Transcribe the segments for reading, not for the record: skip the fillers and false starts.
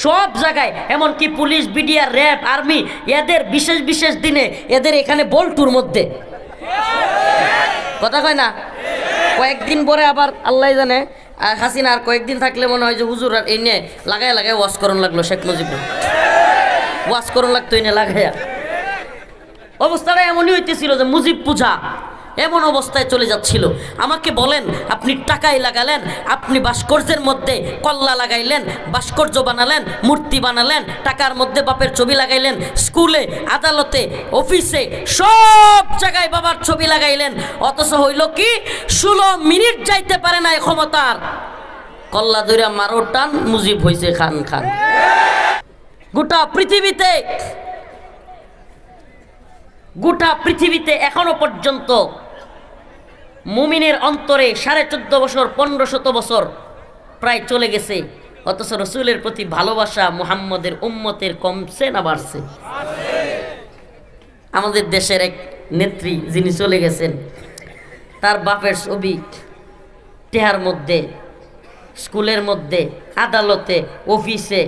সব জায়গায়, এমনকি পুলিশ, বিডিআর, র্যাব, আর্মি, এদের বিশেষ বিশেষ দিনে এদের এখানে বল্টুর মধ্যে কথা কয় না। কয়েকদিন পরে আবার আল্লাহ জানে হাসিনা আর কয়েকদিন থাকলে মনে হয় যে হুজুর আর এই নিয়ে লাগায় লাগায় ওয়াশ করণ লাগলো, শেখ মুজিবুর ওয়াশ করণ লাগতো এই নিয়ে লাগাইয়া। অবস্থাটা এমনই হইতেছিল যে মুজিব পূজা এমন অবস্থায় চলে যাচ্ছিল। আমাকে বলেন, আপনি টাকাই লাগালেন, আপনি ভাস্কর্যের মধ্যে কল্লা লাগাইলেন, ভাস্কর্য বানালেন, মূর্তি বানালেন, টাকার মধ্যে বাপের ছবি লাগাইলেন, স্কুলে, আদালতে, অফিসে, সব জায়গায় বাবার ছবি লাগাইলেন, অথচ হইল কি 16 মিনিট যাইতে পারে না ক্ষমতার কল্লা ধইরা মারো টান, মুজিব হইছে খান খান। গোটা পৃথিবীতে এখনো পর্যন্ত মুমিনের অন্তরে 14.5 বছর 1500 বছর প্রায় চলে গেছে, অথচ রসুলের প্রতি ভালোবাসা মুহাম্মদের উম্মতের কমছে না বাড়ছে? আমাদের দেশের এক নেত্রী যিনি চলে গেছেন, তার বাপের ছবি টেহার মধ্যে, স্কুলের মধ্যে, আদালতে, অফিসে,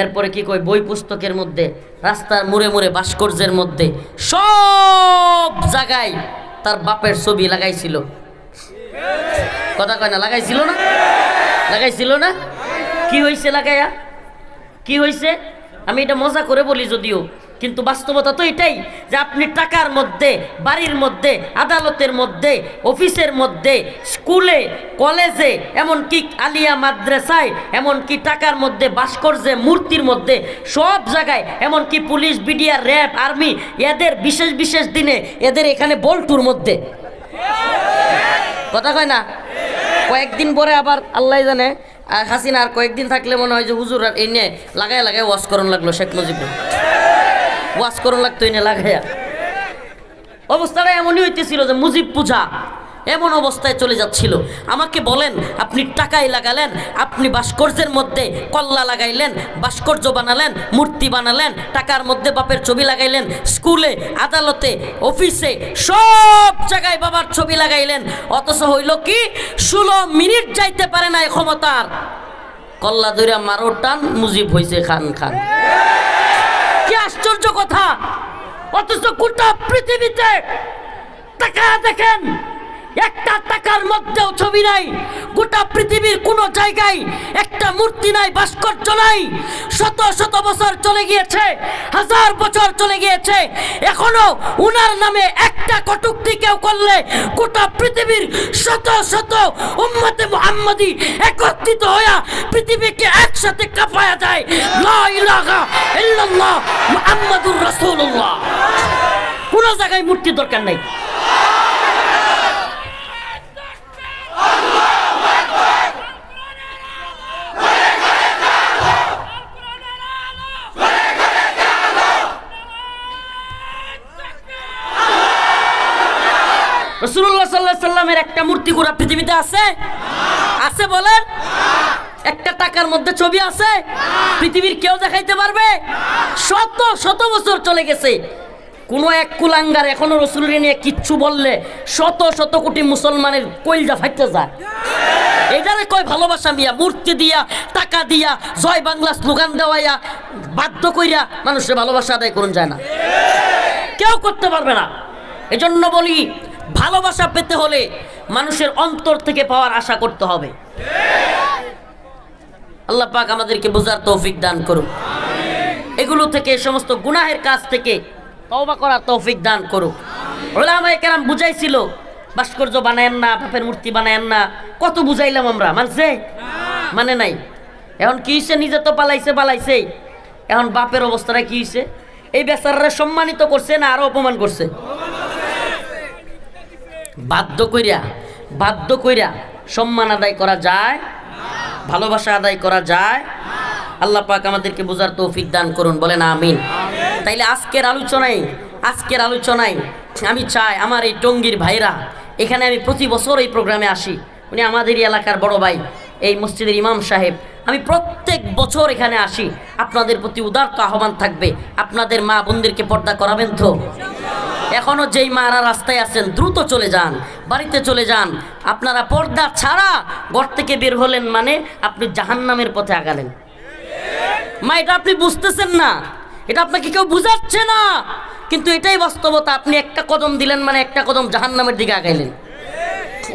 এরপরে কি কই বই পুস্তকের মধ্যে, রাস্তার মোড়ে মোড়ে, ভাস্কর্যের মধ্যে, সব জায়গায় তার বাপের ছবি লাগাইছিল। কথা কয় না? লাগাইছিল না? কি হয়েছে লাগাইয়া? কি হয়েছে? আমি এটা মজা করে বলি যদিও, কিন্তু বাস্তবতা তো এটাই যে আপনি টাকার মধ্যে, বাড়ির মধ্যে, আদালতের মধ্যে, অফিসের মধ্যে, স্কুলে, কলেজে, এমনকি আলিয়া মাদ্রাসায়, এমনকি টাকার মধ্যে, ভাস্কর্যে, মূর্তির মধ্যে, সব জায়গায়, এমনকি পুলিশ, বিডিআর, র্যাব, আর্মি, এদের বিশেষ বিশেষ দিনে এদের এখানে বল্টুর মধ্যে কথা কয় না। কয়েকদিন পরে আবার আল্লাহ জানে হাসিনা আর কয়েকদিন থাকলে মনে হয় যে হুজুর আর এই নিয়ে লাগায় লাগায় ওয়াশ করণ লাগলো, শেখ মুজিবুর ওয়াশ করণ লাগতো এই নিয়ে লাগাইয়া। অবস্থাটা এমনই হইতেছিল যে মুজিব পূজা এমন অবস্থায় চলে যাচ্ছিল। আমাকে বলেন, আপনি টাকাই লাগালেন, আপনি ভাস্কর্যের মধ্যে কল্লা লাগাইলেন, ভাস্কর্য বানালেন, মূর্তি বানালেন, টাকার মধ্যে বাপের ছবি লাগাইলেন, স্কুলে, আদালতে, অফিসে, সব জায়গায় বাবার ছবি লাগাইলেন, অথচ হইল কি 16 মিনিট যাইতে পারে না ক্ষমতার কল্লা ধইরা মারো টান, মুজিব হইছে খান খান। কি আশ্চর্য কথা! অথচ গোটা পৃথিবীতে টাকা দেখেন, একটা টাকার মধ্যেও ছবি নাই, গোটা পৃথিবীর কোন জায়গায় একটা মূর্তি নাই, ভাস্কর্য নাই। শত শত বছর চলে গিয়েছে, 1000 বছর চলে গিয়েছে, এখনো উনার নামে একটা কটূক্তি কেউ করলে গোটা পৃথিবীর শত শত উম্মতে মুহাম্মাদি একত্রিত হইয়া পৃথিবীকে একসাথে কাঁপায়া যায়। লা ইলাহা ইল্লাল্লাহ মুহাম্মাদুর রাসূলুল্লাহ। কোন জায়গায় মূর্তির দরকার নাই। রাসূলুল্লাহ সাল্লাল্লাহু আলাইহি সাল্লামের একটা মূর্তি গোটা পৃথিবীতে আছে? আছে বলেন? একটা টাকার মধ্যে ছবি আছে? পৃথিবীর কেউ দেখাইতে পারবে? শত শত বছর চলে গেছে, কোন এক কুলাঙ্গার এখনো রাসূলকে নিয়ে কিচ্ছু বললে শত শত কোটি মুসলমানের কলিজা ফাইটে যায়। এটারে কয় ভালোবাসা মিয়া? মূর্তি দিয়া, টাকা দিয়া, জয় বাংলা স্লোগান দেওয়াইয়া বাধ্য কইরা মানুষের ভালোবাসা আদায় করুন যায় না, কেউ করতে পারবে না। এজন্য বলি, ভালোবাসা পেতে হলে মানুষের অন্তর থেকে পাওয়ার আশা করতে হবে। আল্লাহ পাক আমাদেরকে বোঝার তৌফিক দান করুন, এগুলো থেকে, সমস্ত গুনাহের কাজ থেকে তওবা করার তৌফিক দান করুন। উলামায়ে কেরাম বুঝাইছিল ভাস্কর্য বানায়েন না, বাপের মূর্তি বানায়েন না, কত বুঝাইলাম আমরা, মানছে? মানে নাই। এখন কি হইছে? নিজে তো পালাইছে, এখন বাপের অবস্থাটা কি হইছে? এই বেচারারে সম্মানিত করছে না আরো অপমান করছে? বাধ্য কইরা সম্মান আদায় করা যায়, ভালোবাসা আদায় করা যায়। আল্লাহ পাক আমাদেরকে বোঝার তৌফিক দান করুন, বলেন আমিন। তাইলে আজকের আলোচনায় আমি চাই আমার এই টঙ্গীর ভাইরা, এখানে আমি প্রতি বছর এই প্রোগ্রামে আসি, উনি আমাদেরই এলাকার বড় ভাই, এই মসজিদের ইমাম সাহেব, আমি প্রত্যেক বছর এখানে আসি। আপনাদের প্রতি উদারত আহ্বান থাকবে, আপনাদের মা বোনদেরকে পর্দা করাবেন তো? এখনো যেই মারা রাস্তায় আছেন দ্রুত চলে যান, বাড়িতে চলে যান। আপনারা পর্দা ছাড়া ঘর থেকে বের হলেন মানে আপনি জাহান্নামের পথে আগালেন। মা এটা আপনি বুঝতেছেন না, এটা আপনাকে কেউ বুঝাচ্ছে না, কিন্তু এটাই বাস্তবতা। আপনি একটা কদম দিলেন মানে একটা কদম জাহান্নামের দিকে আগাইলেন।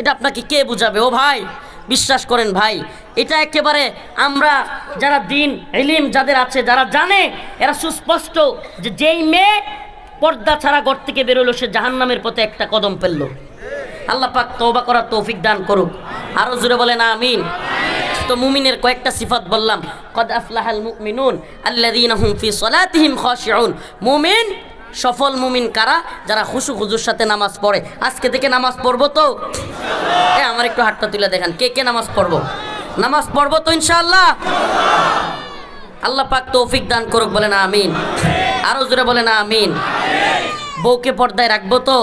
এটা আপনাকে কে বুঝাবে? ও ভাই বিশ্বাস করেন ভাই, এটা একেবারে আমরা যারা দিন ইলম যাদের আছে, যারা জানে, এরা সুস্পষ্ট যে যেই মেয়ে পর্দা ছাড়া ঘর থেকে বেরোলো সে জাহান্নামের পথে একটা কদম ফেললো। আল্লাহ পাক তওবা করার তৌফিক দান করুক। আরো জোরে বলেন আমিন। তো মুমিনের কয়েকটা সিফাত বললাম, কদ আফলাহাল মুমিনুন আল্লাযীনা হুম ফি সলাতিহিম খাশিউন। মুমিন সফল মুমিন কারা? যারা খুশু খুজুর সাথে নামাজ পড়ে। আজকে থেকে নামাজ পড়বো তো? আমার একটু হাতটা তুলে দেখেন, কে কে নামাজ পড়বো? নামাজ পড়বো তো ইনশাআল্লাহ? আল্লাহ পাক তৌফিক দান করুক, বলেন আমিন। আরো জোরে বলেন আমিন। বউকে পর্দায় রাখবো তো?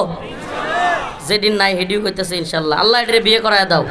যেদিন নাই হেডিও কইতেছে ইনশাআল্লাহ। আল্লাহ এটারে বিয়ে করায় দাও।